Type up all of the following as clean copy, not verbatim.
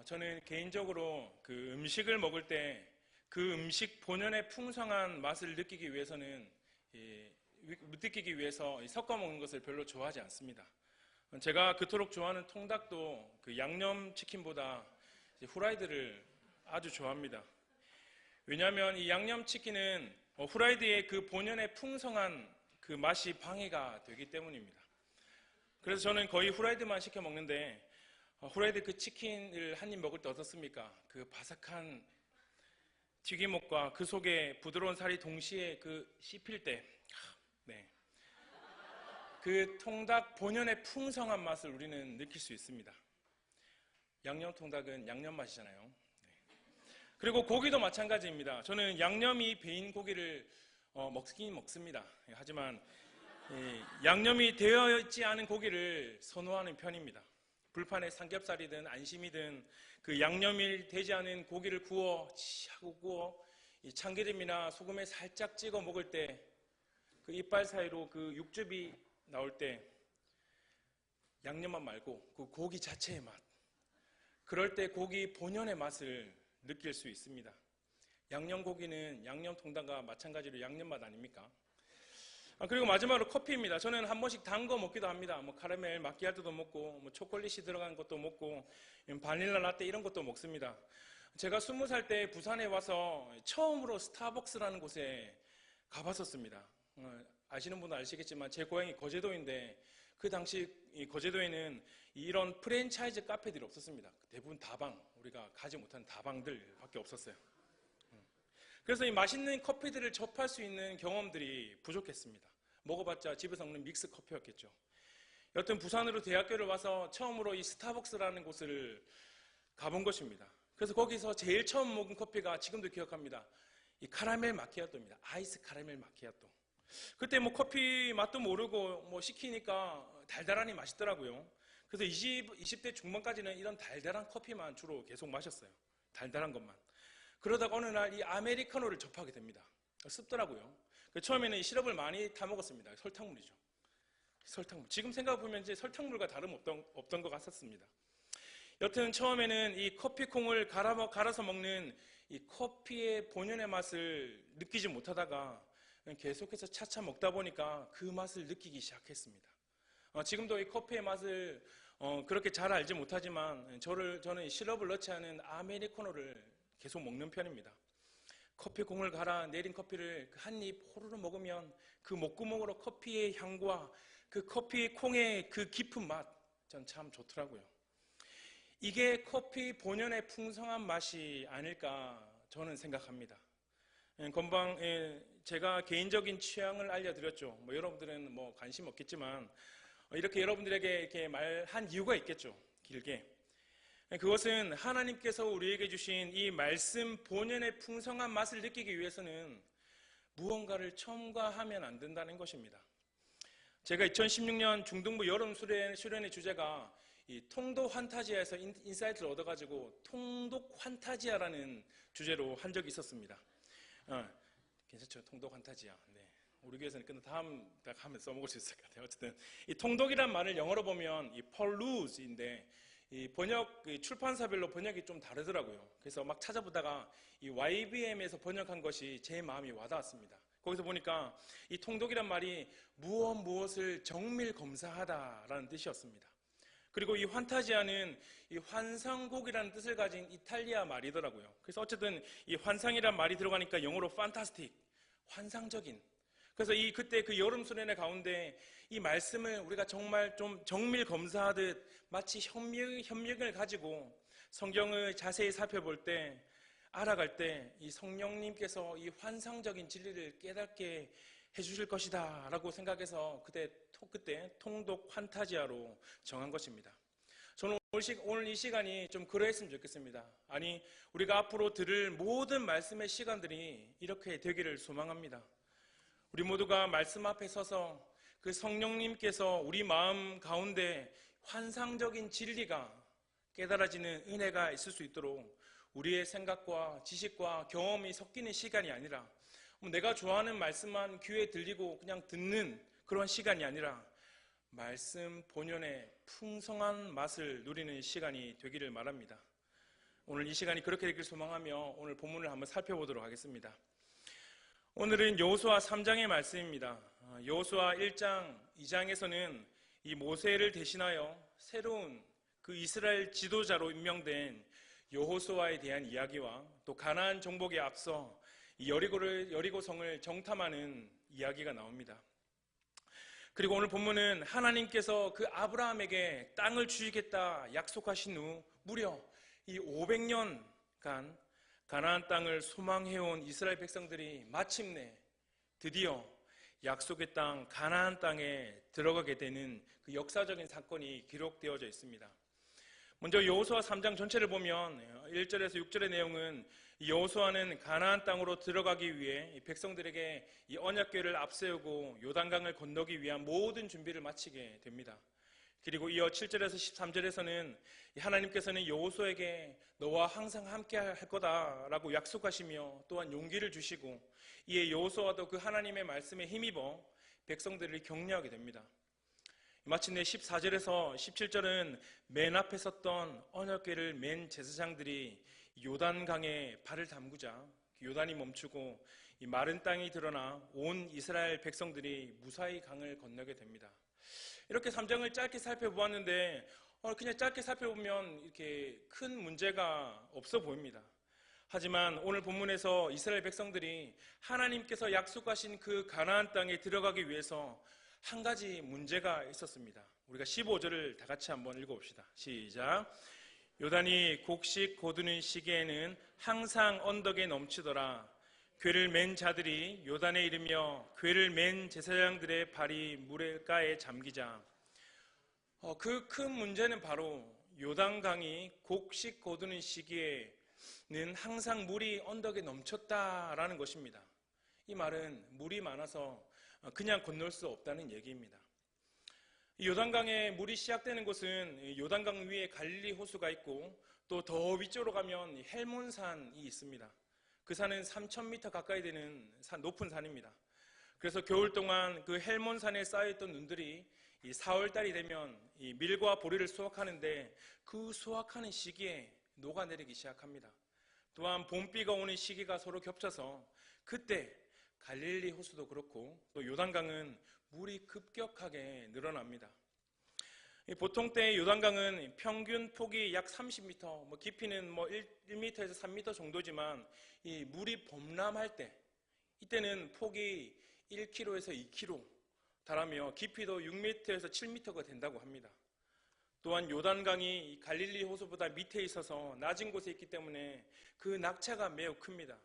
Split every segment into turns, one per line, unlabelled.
저는 개인적으로 그 음식을 먹을 때 그 음식 본연의 풍성한 맛을 느끼기 위해서는 섞어 먹는 것을 별로 좋아하지 않습니다. 제가 그토록 좋아하는 통닭도 그 양념치킨보다 후라이드를 아주 좋아합니다. 왜냐하면 이 양념치킨은 후라이드의 그 본연의 풍성한 그 맛이 방해가 되기 때문입니다. 그래서 저는 거의 후라이드만 시켜 먹는데, 후라이드 그 치킨을 한 입 먹을 때 어떻습니까? 그 바삭한 튀김옷과 그 속에 부드러운 살이 동시에 그 씹힐 때, 네, 그 통닭 본연의 풍성한 맛을 우리는 느낄 수 있습니다. 양념 통닭은 양념 맛이잖아요. 네. 그리고 고기도 마찬가지입니다. 저는 양념이 배인 고기를 먹긴 먹습니다. 하지만 양념이 되어 있지 않은 고기를 선호하는 편입니다. 불판에 삼겹살이든 안심이든 그 양념이 되지 않은 고기를 구워 이 참기름이나 소금에 살짝 찍어 먹을 때 그 이빨 사이로 그 육즙이 나올 때 양념만 말고 그 고기 자체의 맛, 그럴 때 고기 본연의 맛을 느낄 수 있습니다. 양념고기는 양념통닭과 마찬가지로 양념 맛 아닙니까? 그리고 마지막으로 커피입니다. 저는 한 번씩 단 거 먹기도 합니다. 카라멜 마키아토도 먹고, 초콜릿이 들어간 것도 먹고, 바닐라 라떼 이런 것도 먹습니다. 제가 20살 때 부산에 와서 처음으로 스타벅스라는 곳에 가봤었습니다. 아시는 분은 아시겠지만 제 고향이 거제도인데, 그 당시 이 거제도에는 이런 프랜차이즈 카페들이 없었습니다. 대부분 다방, 우리가 가지 못한 다방들밖에 없었어요. 그래서 이 맛있는 커피들을 접할 수 있는 경험들이 부족했습니다. 먹어봤자 집에서 먹는 믹스 커피였겠죠. 여튼 부산으로 대학교를 와서 처음으로 이 스타벅스라는 곳을 가본 것입니다. 그래서 거기서 제일 처음 먹은 커피가 지금도 기억합니다. 이 카라멜 마키아토입니다. 아이스 카라멜 마키아토. 그때 커피 맛도 모르고 시키니까 달달하니 맛있더라고요. 그래서 20대 중반까지는 이런 달달한 커피만 주로 계속 마셨어요. 달달한 것만. 그러다가 어느 날 이 아메리카노를 접하게 됩니다. 습더라고요. 처음에는 이 시럽을 많이 타먹었습니다. 설탕물이죠. 설탕물. 지금 생각해보면 이제 설탕물과 다름없던 것 같았습니다. 여튼 처음에는 이 커피콩을 갈아서 먹는 이 커피의 본연의 맛을 느끼지 못하다가 계속해서 차차 먹다 보니까 그 맛을 느끼기 시작했습니다. 지금도 이 커피의 맛을 그렇게 잘 알지 못하지만 저는 시럽을 넣지 않은 아메리카노를 계속 먹는 편입니다. 커피콩을 갈아 내린 커피를 한 입 호로로 먹으면 그 목구멍으로 커피의 향과 그 커피콩의 그 깊은 맛, 전 참 좋더라고요. 이게 커피 본연의 풍성한 맛이 아닐까 저는 생각합니다. 금방 제가 개인적인 취향을 알려드렸죠. 여러분들은 관심 없겠지만 이렇게 여러분들에게 이렇게 말한 이유가 있겠죠. 길게. 그것은 하나님께서 우리에게 주신 이 말씀 본연의 풍성한 맛을 느끼기 위해서는 무언가를 첨가하면 안 된다는 것입니다. 제가 2016년 중등부 여름 수련의 주제가 이 통독 환타지아에서 인사이트를 얻어가지고 통독 환타지아라는 주제로 한 적이 있었습니다. 괜찮죠? 통독 환타지아. 네. 우리 교회에서는 끝나 다음 딱 하면 써먹을 수 있을 것 같아요. 어쨌든 이 통독이란 말을 영어로 보면 이 펄루즈인데 이 출판사별로 번역이 좀 다르더라고요. 그래서 막 찾아보다가 이 YBM에서 번역한 것이 제 마음이 와닿았습니다. 거기서 보니까 이 통독이란 말이 무엇을 정밀 검사하다라는 뜻이었습니다. 그리고 이 환타지아는 이 환상곡이라는 뜻을 가진 이탈리아 말이더라고요. 그래서 어쨌든 이 환상이란 말이 들어가니까 영어로 fantastic, 환상적인. 그래서 그때 그 여름 수련회 가운데 이 말씀을 우리가 정말 좀 정밀 검사하듯 마치 현명을 가지고 성경을 자세히 살펴볼 때, 알아갈 때 이 성령님께서 이 환상적인 진리를 깨닫게 해주실 것이다 라고 생각해서 그때 통독 환타지아로 정한 것입니다. 저는 오늘 이 시간이 좀 그러했으면 좋겠습니다. 아니, 우리가 앞으로 들을 모든 말씀의 시간들이 이렇게 되기를 소망합니다. 우리 모두가 말씀 앞에 서서 그 성령님께서 우리 마음 가운데 환상적인 진리가 깨달아지는 은혜가 있을 수 있도록 우리의 생각과 지식과 경험이 섞이는 시간이 아니라 내가 좋아하는 말씀만 귀에 들리고 그냥 듣는 그런 시간이 아니라 말씀 본연의 풍성한 맛을 누리는 시간이 되기를 바랍니다. 오늘 이 시간이 그렇게 되길 소망하며 오늘 본문을 한번 살펴보도록 하겠습니다. 오늘은 여호수아 3장의 말씀입니다. 여호수아 1장, 2장에서는 이 모세를 대신하여 새로운 그 이스라엘 지도자로 임명된 여호수아에 대한 이야기와 또 가나안 정복에 앞서 이 여리고성을 정탐하는 이야기가 나옵니다. 그리고 오늘 본문은 하나님께서 그 아브라함에게 땅을 주시겠다 약속하신 후 무려 이 500년간 가나안 땅을 소망해온 이스라엘 백성들이 마침내 드디어 약속의 땅 가나안 땅에 들어가게 되는 그 역사적인 사건이 기록되어져 있습니다. 먼저 여호수아 3장 전체를 보면 1절에서 6절의 내용은 여호수아는 가나안 땅으로 들어가기 위해 백성들에게 이 언약궤를 앞세우고 요단강을 건너기 위한 모든 준비를 마치게 됩니다. 그리고 이어 7절에서 13절에서는 하나님께서는 여호수아에게 너와 항상 함께 할 거다라고 약속하시며 또한 용기를 주시고 이에 여호수아도 그 하나님의 말씀에 힘입어 백성들을 격려하게 됩니다. 마침내 14절에서 17절은 맨 앞에 섰던 언약궤를 맨 제사장들이 요단강에 발을 담그자 요단이 멈추고 이 마른 땅이 드러나 온 이스라엘 백성들이 무사히 강을 건너게 됩니다. 이렇게 3장을 짧게 살펴보았는데 그냥 짧게 살펴보면 이렇게 큰 문제가 없어 보입니다. 하지만 오늘 본문에서 이스라엘 백성들이 하나님께서 약속하신 그 가나안 땅에 들어가기 위해서 한 가지 문제가 있었습니다. 우리가 15절을 다 같이 한번 읽어봅시다. 시작. 요단이 곡식 고두는 시기에는 항상 언덕에 넘치더라. 궤를 맨 자들이 요단에 이르며 궤를 맨 제사장들의 발이 물가에 잠기자. 그 큰 문제는 바로 요단강이 곡식 거두는 시기에는 항상 물이 언덕에 넘쳤다라는 것입니다. 이 말은 물이 많아서 그냥 건널 수 없다는 얘기입니다. 요단강에 물이 시작되는 곳은 요단강 위에 갈릴리 호수가 있고 또 더 위쪽으로 가면 헬몬산이 있습니다. 그 산은 3,000m 가까이 되는 높은 산입니다. 그래서 겨울 동안 그 헬몬산에 쌓여있던 눈들이 이 4월달이 되면 이 밀과 보리를 수확하는데 그 수확하는 시기에 녹아내리기 시작합니다. 또한 봄비가 오는 시기가 서로 겹쳐서 그때 갈릴리 호수도 그렇고 또 요단강은 물이 급격하게 늘어납니다. 보통 때 요단강은 평균 폭이 약 30m, 깊이는 1m에서 3m 정도지만 이 물이 범람할 때 이때는 폭이 1km에서 2km 달하며 깊이도 6m에서 7m가 된다고 합니다. 또한 요단강이 갈릴리 호수보다 밑에 있어서 낮은 곳에 있기 때문에 그 낙차가 매우 큽니다.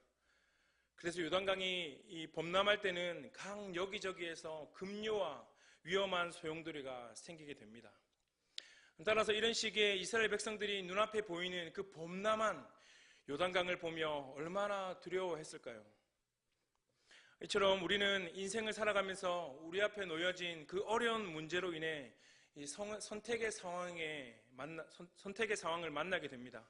그래서 요단강이 이 범람할 때는 강 여기저기에서 급류와 위험한 소용돌이가 생기게 됩니다. 따라서 이런 시기에 이스라엘 백성들이 눈앞에 보이는 그 범람한 요단강을 보며 얼마나 두려워했을까요? 이처럼 우리는 인생을 살아가면서 우리 앞에 놓여진 그 어려운 문제로 인해 이 선택의 상황을 만나게 됩니다.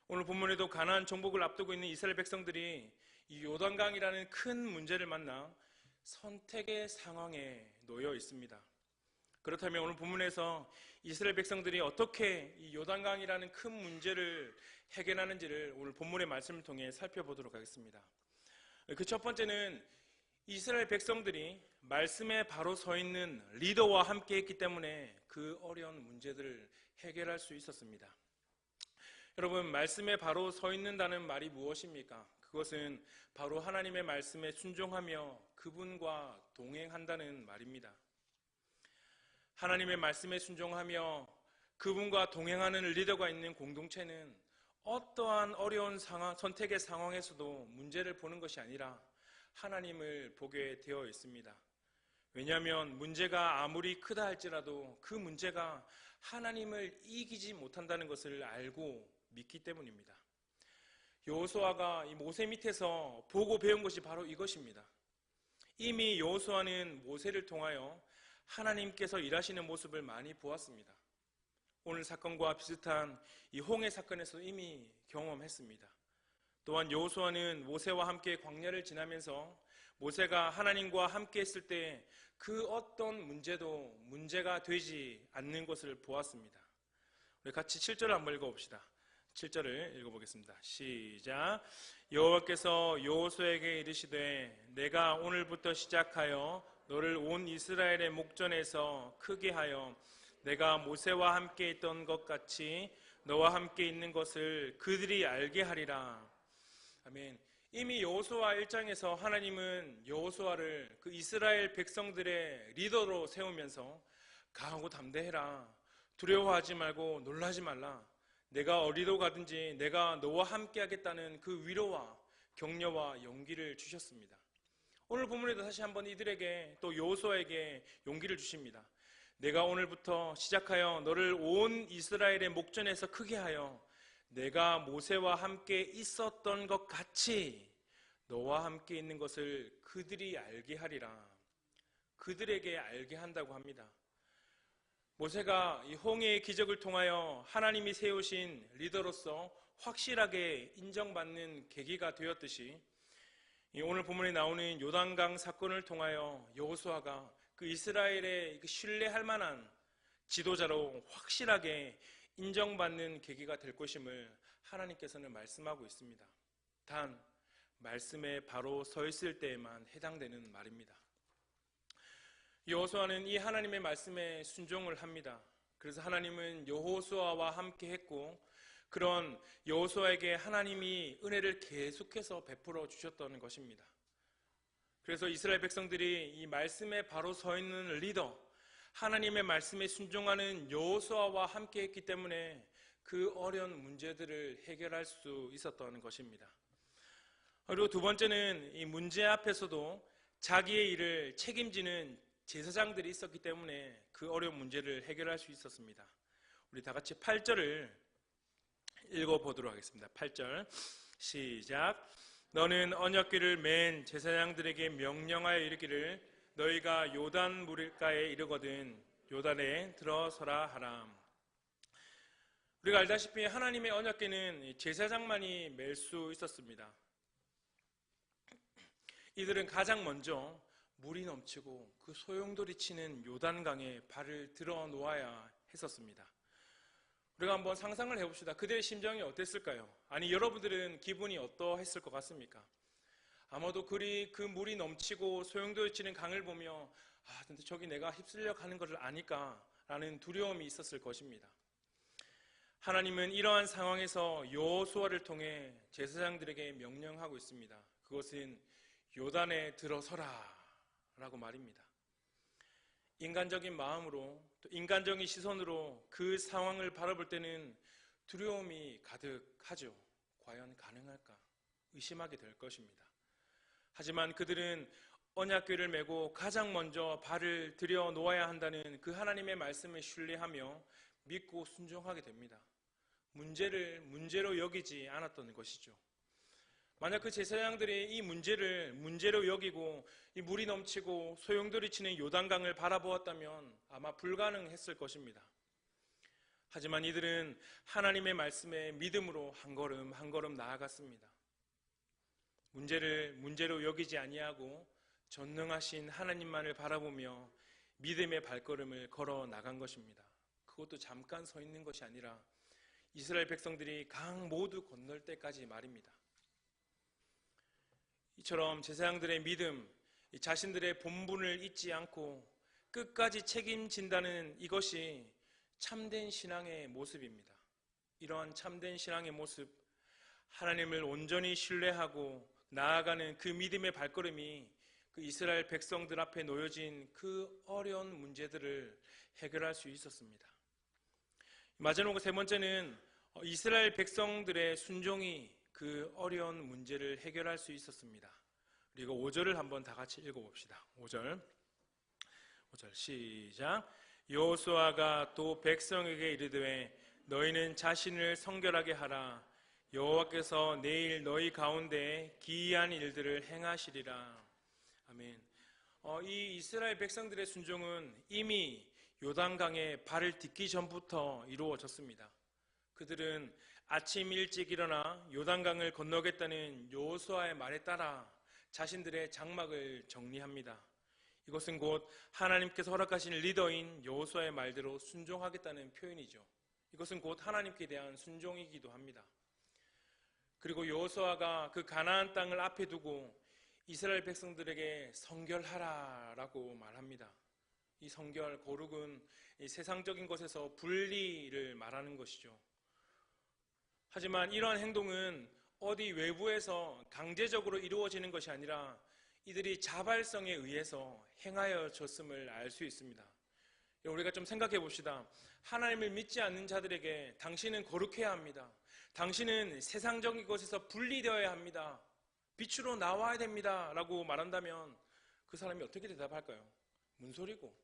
오늘 본문에도 가나안 정복을 앞두고 있는 이스라엘 백성들이 이 요단강이라는 큰 문제를 만나 선택의 상황에 놓여 있습니다. 그렇다면 오늘 본문에서 이스라엘 백성들이 어떻게 이 요단강이라는 큰 문제를 해결하는지를 오늘 본문의 말씀을 통해 살펴보도록 하겠습니다. 그 첫 번째는 이스라엘 백성들이 말씀에 바로 서 있는 리더와 함께 했기 때문에 그 어려운 문제들을 해결할 수 있었습니다. 여러분, 말씀에 바로 서 있는다는 말이 무엇입니까? 그것은 바로 하나님의 말씀에 순종하며 그분과 동행한다는 말입니다. 하나님의 말씀에 순종하며 그분과 동행하는 리더가 있는 공동체는 어떠한 어려운 선택의 상황에서도 문제를 보는 것이 아니라 하나님을 보게 되어 있습니다. 왜냐하면 문제가 아무리 크다 할지라도 그 문제가 하나님을 이기지 못한다는 것을 알고 믿기 때문입니다. 여호수아가 이 모세 밑에서 보고 배운 것이 바로 이것입니다. 이미 여호수아는 모세를 통하여 하나님께서 일하시는 모습을 많이 보았습니다. 오늘 사건과 비슷한 이 홍해 사건에서 이미 경험했습니다. 또한 여호수아는 모세와 함께 광야를 지나면서 모세가 하나님과 함께 했을 때 그 어떤 문제도 문제가 되지 않는 것을 보았습니다. 우리 같이 7절을 한번 읽어봅시다. 7절을 읽어보겠습니다. 시작. 여호와께서 여호수아에게 이르시되 내가 오늘부터 시작하여 너를 온 이스라엘의 목전에서 크게 하여 내가 모세와 함께 있던 것 같이 너와 함께 있는 것을 그들이 알게 하리라. 아멘. 이미 여호수아 1장에서 하나님은 여호수아를 그 이스라엘 백성들의 리더로 세우면서 강하고 담대해라. 두려워하지 말고 놀라지 말라. 내가 어디로 가든지 내가 너와 함께 하겠다는 그 위로와 격려와 용기를 주셨습니다. 오늘 본문에도 다시 한번 이들에게 또 여호수아에게 용기를 주십니다. 내가 오늘부터 시작하여 너를 온 이스라엘의 목전에서 크게 하여 내가 모세와 함께 있었던 것 같이 너와 함께 있는 것을 그들이 알게 하리라. 그들에게 알게 한다고 합니다. 모세가 이 홍해의 기적을 통하여 하나님이 세우신 리더로서 확실하게 인정받는 계기가 되었듯이 오늘 본문에 나오는 요단강 사건을 통하여 여호수아가 그 이스라엘의 신뢰할 만한 지도자로 확실하게 인정받는 계기가 될 것임을 하나님께서는 말씀하고 있습니다. 단 말씀에 바로 서 있을 때에만 해당되는 말입니다. 여호수아는 이 하나님의 말씀에 순종을 합니다. 그래서 하나님은 여호수아와 함께 했고 그런 여호수아에게 하나님이 은혜를 계속해서 베풀어 주셨던 것입니다. 그래서 이스라엘 백성들이 이 말씀에 바로 서 있는 리더, 하나님의 말씀에 순종하는 여호수아와 함께 했기 때문에 그 어려운 문제들을 해결할 수 있었던 것입니다. 그리고 두 번째는 이 문제 앞에서도 자기의 일을 책임지는 제사장들이 있었기 때문에 그 어려운 문제를 해결할 수 있었습니다. 우리 다 같이 8절을 읽어보도록 하겠습니다. 8절 시작. 너는 언약궤를 맨 제사장들에게 명령하여 이르기를 너희가 요단 물가에 이르거든 요단에 들어서라 하라. 우리가 알다시피 하나님의 언약궤는 제사장만이 맬 수 있었습니다. 이들은 가장 먼저 물이 넘치고 그 소용돌이 치는 요단강에 발을 들어 놓아야 했었습니다. 우리가 한번 상상을 해봅시다. 그들의 심정이 어땠을까요? 아니 여러분들은 기분이 어떠했을 것 같습니까? 아마도 그 물이 넘치고 소용돌이 치는 강을 보며 근데 저기 내가 휩쓸려 가는 것을 아니까 라는 두려움이 있었을 것입니다. 하나님은 이러한 상황에서 여호수아를 통해 제사장들에게 명령하고 있습니다. 그것은 요단에 들어서라 라고 말입니다. 인간적인 마음으로 또 인간적인 시선으로 그 상황을 바라볼 때는 두려움이 가득하죠. 과연 가능할까 의심하게 될 것입니다. 하지만 그들은 언약궤를 메고 가장 먼저 발을 들여 놓아야 한다는 그 하나님의 말씀을 신뢰하며 믿고 순종하게 됩니다. 문제를 문제로 여기지 않았던 것이죠. 만약 그 제사장들이 이 문제를 문제로 여기고 이 물이 넘치고 소용돌이 치는 요단강을 바라보았다면 아마 불가능했을 것입니다. 하지만 이들은 하나님의 말씀에 믿음으로 한 걸음 한 걸음 나아갔습니다. 문제를 문제로 여기지 아니하고 전능하신 하나님만을 바라보며 믿음의 발걸음을 걸어 나간 것입니다. 그것도 잠깐 서 있는 것이 아니라 이스라엘 백성들이 강 모두 건널 때까지 말입니다. 이처럼 제사장들의 믿음, 자신들의 본분을 잊지 않고 끝까지 책임진다는 이것이 참된 신앙의 모습입니다. 이러한 참된 신앙의 모습, 하나님을 온전히 신뢰하고 나아가는 그 믿음의 발걸음이 그 이스라엘 백성들 앞에 놓여진 그 어려운 문제들을 해결할 수 있었습니다. 마지막으로 세 번째는 이스라엘 백성들의 순종이 그 어려운 문제를 해결할 수 있었습니다. 그리고 5절을 한번 다 같이 읽어봅시다. 5절 시작. 여호수아가 또 백성에게 이르되 너희는 자신을 성결하게 하라. 여호와께서 내일 너희 가운데 기이한 일들을 행하시리라. 아멘. 이 이스라엘 백성들의 순종은 이미 요단강에 발을 딛기 전부터 이루어졌습니다. 그들은 아침 일찍 일어나 요단강을 건너겠다는 여호수아의 말에 따라 자신들의 장막을 정리합니다. 이것은 곧 하나님께서 허락하신 리더인 여호수아의 말대로 순종하겠다는 표현이죠. 이것은 곧 하나님께 대한 순종이기도 합니다. 그리고 여호수아가 그 가나안 땅을 앞에 두고 이스라엘 백성들에게 성결하라라고 말합니다. 이 성결, 거룩은 이 세상적인 것에서 분리를 말하는 것이죠. 하지만 이러한 행동은 어디 외부에서 강제적으로 이루어지는 것이 아니라 이들이 자발성에 의해서 행하여졌음을 알 수 있습니다. 우리가 좀 생각해 봅시다. 하나님을 믿지 않는 자들에게 당신은 거룩해야 합니다. 당신은 세상적인 것에서 분리되어야 합니다. 빛으로 나와야 됩니다. 라고 말한다면 그 사람이 어떻게 대답할까요? 뭔 소리고?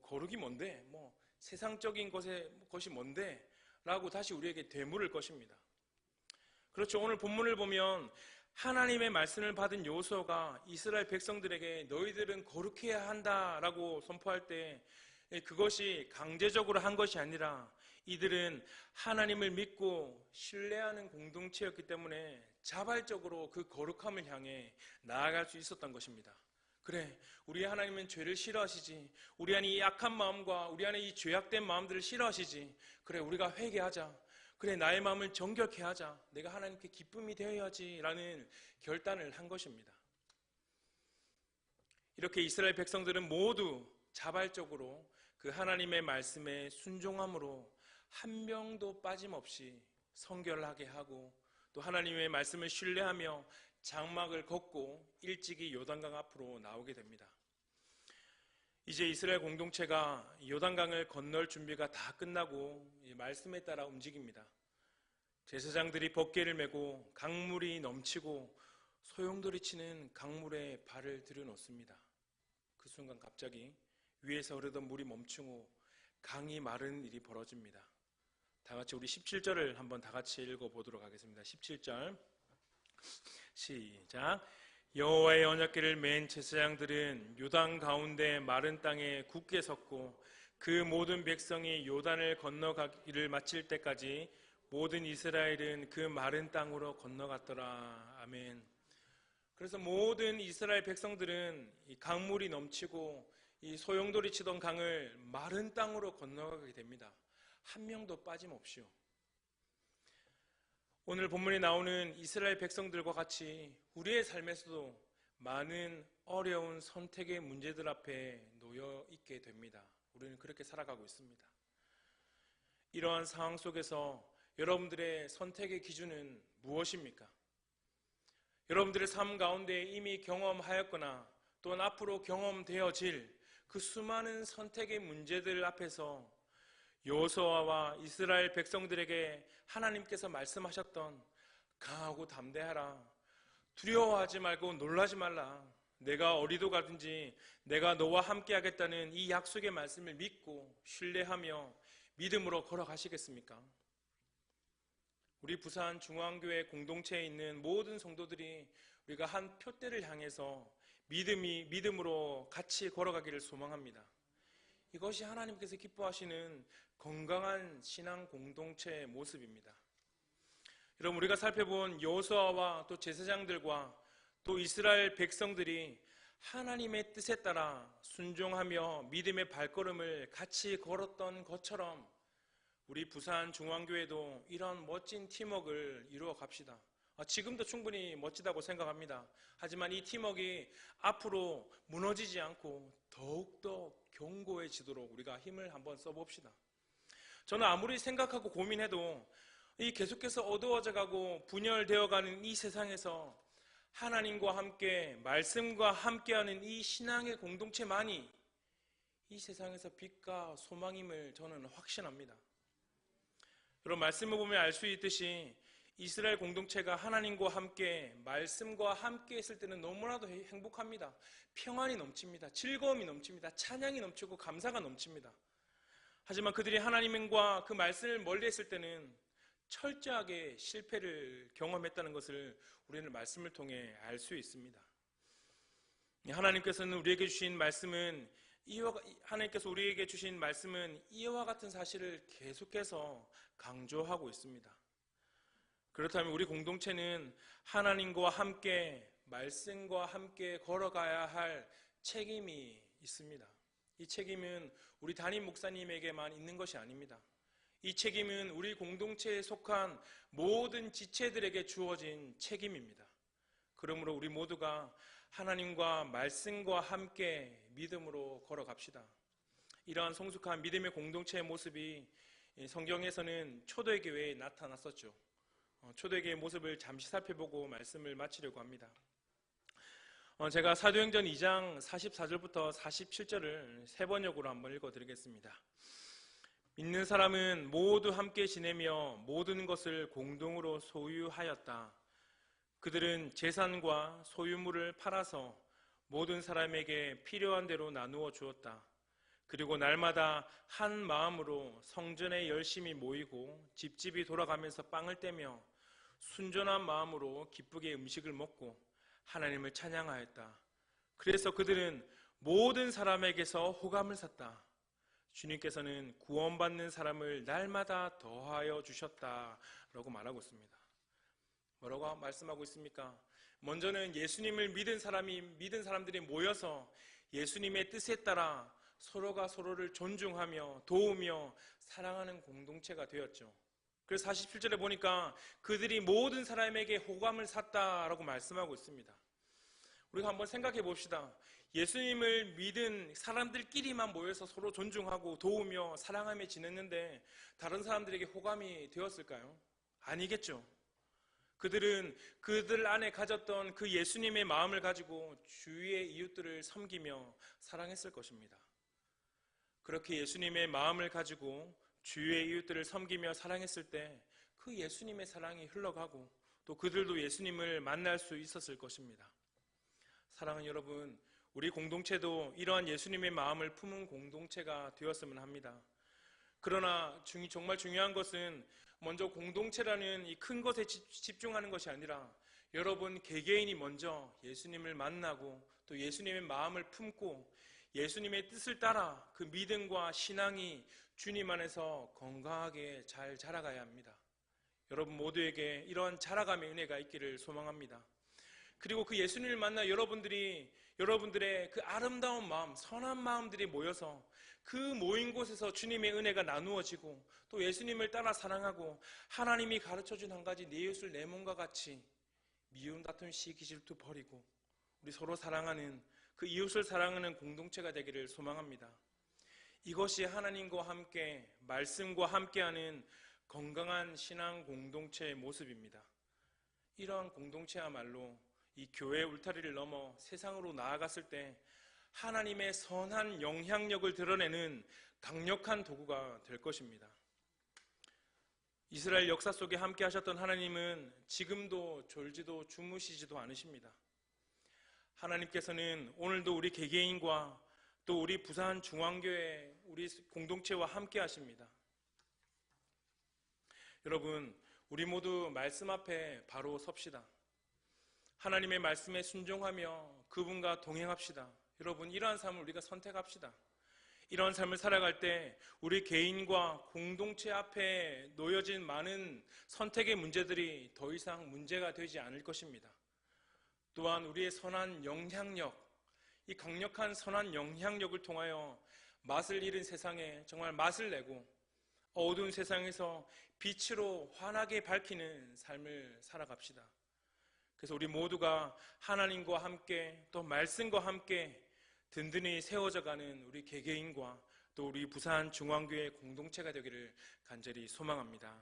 거룩이 뭔데? 세상적인 것이 뭔데? 라고 다시 우리에게 되물을 것입니다. 그렇죠. 오늘 본문을 보면 하나님의 말씀을 받은 여호수아가 이스라엘 백성들에게 너희들은 거룩해야 한다라고 선포할 때 그것이 강제적으로 한 것이 아니라 이들은 하나님을 믿고 신뢰하는 공동체였기 때문에 자발적으로 그 거룩함을 향해 나아갈 수 있었던 것입니다. 그래, 우리 하나님은 죄를 싫어하시지. 우리 안에 이 약한 마음과 우리 안에 이 죄악된 마음들을 싫어하시지. 그래, 우리가 회개하자. 그래, 나의 마음을 정결케 하자. 내가 하나님께 기쁨이 되어야지 라는 결단을 한 것입니다. 이렇게 이스라엘 백성들은 모두 자발적으로 그 하나님의 말씀에 순종함으로 한 명도 빠짐없이 성결하게 하고 또 하나님의 말씀을 신뢰하며 장막을 걷고 일찍이 요단강 앞으로 나오게 됩니다. 이제 이스라엘 공동체가 요단강을 건널 준비가 다 끝나고 말씀에 따라 움직입니다. 제사장들이 법궤를 메고 강물이 넘치고 소용돌이 치는 강물에 발을 들여놓습니다. 그 순간 갑자기 위에서 흐르던 물이 멈추고 강이 마른 일이 벌어집니다. 다 같이 우리 17절을 한번 다 같이 읽어보도록 하겠습니다. 17절 시작. 여호와의 언약궤를 맨 제사장들은 요단 가운데 마른 땅에 굳게 섰고 그 모든 백성이 요단을 건너가기를 마칠 때까지 모든 이스라엘은 그 마른 땅으로 건너갔더라. 아멘. 그래서 모든 이스라엘 백성들은 이 강물이 넘치고 이 소용돌이 치던 강을 마른 땅으로 건너가게 됩니다. 한 명도 빠짐없이요. 오늘 본문에 나오는 이스라엘 백성들과 같이 우리의 삶에서도 많은 어려운 선택의 문제들 앞에 놓여 있게 됩니다. 우리는 그렇게 살아가고 있습니다. 이러한 상황 속에서 여러분들의 선택의 기준은 무엇입니까? 여러분들의 삶 가운데 이미 경험하였거나 또는 앞으로 경험되어질 그 수많은 선택의 문제들 앞에서 여호수아와 이스라엘 백성들에게 하나님께서 말씀하셨던 강하고 담대하라, 두려워하지 말고 놀라지 말라, 내가 어디도 가든지 내가 너와 함께 하겠다는 이 약속의 말씀을 믿고 신뢰하며 믿음으로 걸어가시겠습니까? 우리 부산 중앙교회 공동체에 있는 모든 성도들이 우리가 한 표대를 향해서 믿음으로 같이 걸어가기를 소망합니다. 이것이 하나님께서 기뻐하시는 건강한 신앙 공동체의 모습입니다. 여러분, 우리가 살펴본 여호수아와 또 제사장들과 또 이스라엘 백성들이 하나님의 뜻에 따라 순종하며 믿음의 발걸음을 같이 걸었던 것처럼 우리 부산 중앙교회도 이런 멋진 팀워크를 이루어 갑시다. 지금도 충분히 멋지다고 생각합니다. 하지만 이 팀워크가 앞으로 무너지지 않고 더욱더 견고해지도록 우리가 힘을 한번 써봅시다. 저는 아무리 생각하고 고민해도 이 계속해서 어두워져가고 분열되어가는 이 세상에서 하나님과 함께 말씀과 함께하는 이 신앙의 공동체만이 이 세상에서 빛과 소망임을 저는 확신합니다. 여러분, 말씀을 보면 알 수 있듯이 이스라엘 공동체가 하나님과 함께 말씀과 함께 했을 때는 너무나도 행복합니다. 평안이 넘칩니다. 즐거움이 넘칩니다. 찬양이 넘치고 감사가 넘칩니다. 하지만 그들이 하나님과 그 말씀을 멀리 했을 때는 철저하게 실패를 경험했다는 것을 우리는 말씀을 통해 알 수 있습니다. 하나님께서 우리에게 주신 말씀은 이와 같은 사실을 계속해서 강조하고 있습니다. 그렇다면 우리 공동체는 하나님과 함께 말씀과 함께 걸어가야 할 책임이 있습니다. 이 책임은 우리 담임 목사님에게만 있는 것이 아닙니다. 이 책임은 우리 공동체에 속한 모든 지체들에게 주어진 책임입니다. 그러므로 우리 모두가 하나님과 말씀과 함께 믿음으로 걸어갑시다. 이러한 성숙한 믿음의 공동체의 모습이 성경에서는 초대교회에 나타났었죠. 초대교회의 모습을 잠시 살펴보고 말씀을 마치려고 합니다. 제가 사도행전 2장 44절부터 47절을 세 번역으로 한번 읽어드리겠습니다. 믿는 사람은 모두 함께 지내며 모든 것을 공동으로 소유하였다. 그들은 재산과 소유물을 팔아서 모든 사람에게 필요한 대로 나누어 주었다. 그리고 날마다 한 마음으로 성전에 열심히 모이고 집집이 돌아가면서 빵을 떼며 순전한 마음으로 기쁘게 음식을 먹고 하나님을 찬양하였다. 그래서 그들은 모든 사람에게서 호감을 샀다. 주님께서는 구원받는 사람을 날마다 더하여 주셨다라고 말하고 있습니다. 뭐라고 말씀하고 있습니까? 먼저는 예수님을 믿은 사람들이 모여서 예수님의 뜻에 따라 서로가 서로를 존중하며 도우며 사랑하는 공동체가 되었죠. 그래서 47절에 보니까 그들이 모든 사람에게 호감을 샀다라고 말씀하고 있습니다. 우리가 한번 생각해 봅시다. 예수님을 믿은 사람들끼리만 모여서 서로 존중하고 도우며 사랑하며 지냈는데 다른 사람들에게 호감이 되었을까요? 아니겠죠. 그들은 그들 안에 가졌던 그 예수님의 마음을 가지고 주위의 이웃들을 섬기며 사랑했을 것입니다. 그렇게 예수님의 마음을 가지고 주위의 이웃들을 섬기며 사랑했을 때 그 예수님의 사랑이 흘러가고 또 그들도 예수님을 만날 수 있었을 것입니다. 사랑하는 여러분, 우리 공동체도 이러한 예수님의 마음을 품은 공동체가 되었으면 합니다. 그러나 정말 중요한 것은 먼저 공동체라는 이 큰 것에 집중하는 것이 아니라 여러분 개개인이 먼저 예수님을 만나고 또 예수님의 마음을 품고 예수님의 뜻을 따라 그 믿음과 신앙이 주님 안에서 건강하게 잘 자라가야 합니다. 여러분 모두에게 이러한 자라감의 은혜가 있기를 소망합니다. 그리고 그 예수님을 만나 여러분들의 그 아름다운 마음, 선한 마음들이 모여서 그 모인 곳에서 주님의 은혜가 나누어지고 또 예수님을 따라 사랑하고 하나님이 가르쳐준 한 가지 내 이웃을 내 몸과 같이 미움, 다툼, 시기, 질투 버리고 우리 서로 사랑하는 그 이웃을 사랑하는 공동체가 되기를 소망합니다. 이것이 하나님과 함께 말씀과 함께하는 건강한 신앙 공동체의 모습입니다. 이러한 공동체야말로 이 교회의 울타리를 넘어 세상으로 나아갔을 때 하나님의 선한 영향력을 드러내는 강력한 도구가 될 것입니다. 이스라엘 역사 속에 함께 하셨던 하나님은 지금도 졸지도 주무시지도 않으십니다. 하나님께서는 오늘도 우리 개개인과 또 우리 부산 중앙교회 우리 공동체와 함께 하십니다. 여러분, 우리 모두 말씀 앞에 바로 섭시다. 하나님의 말씀에 순종하며 그분과 동행합시다. 여러분, 이러한 삶을 우리가 선택합시다. 이러한 삶을 살아갈 때 우리 개인과 공동체 앞에 놓여진 많은 선택의 문제들이 더 이상 문제가 되지 않을 것입니다. 또한 우리의 선한 영향력, 이 강력한 선한 영향력을 통하여 맛을 잃은 세상에 정말 맛을 내고 어두운 세상에서 빛으로 환하게 밝히는 삶을 살아갑시다. 그래서 우리 모두가 하나님과 함께 또 말씀과 함께 든든히 세워져가는 우리 개개인과 또 우리 부산 중앙교회 공동체가 되기를 간절히 소망합니다.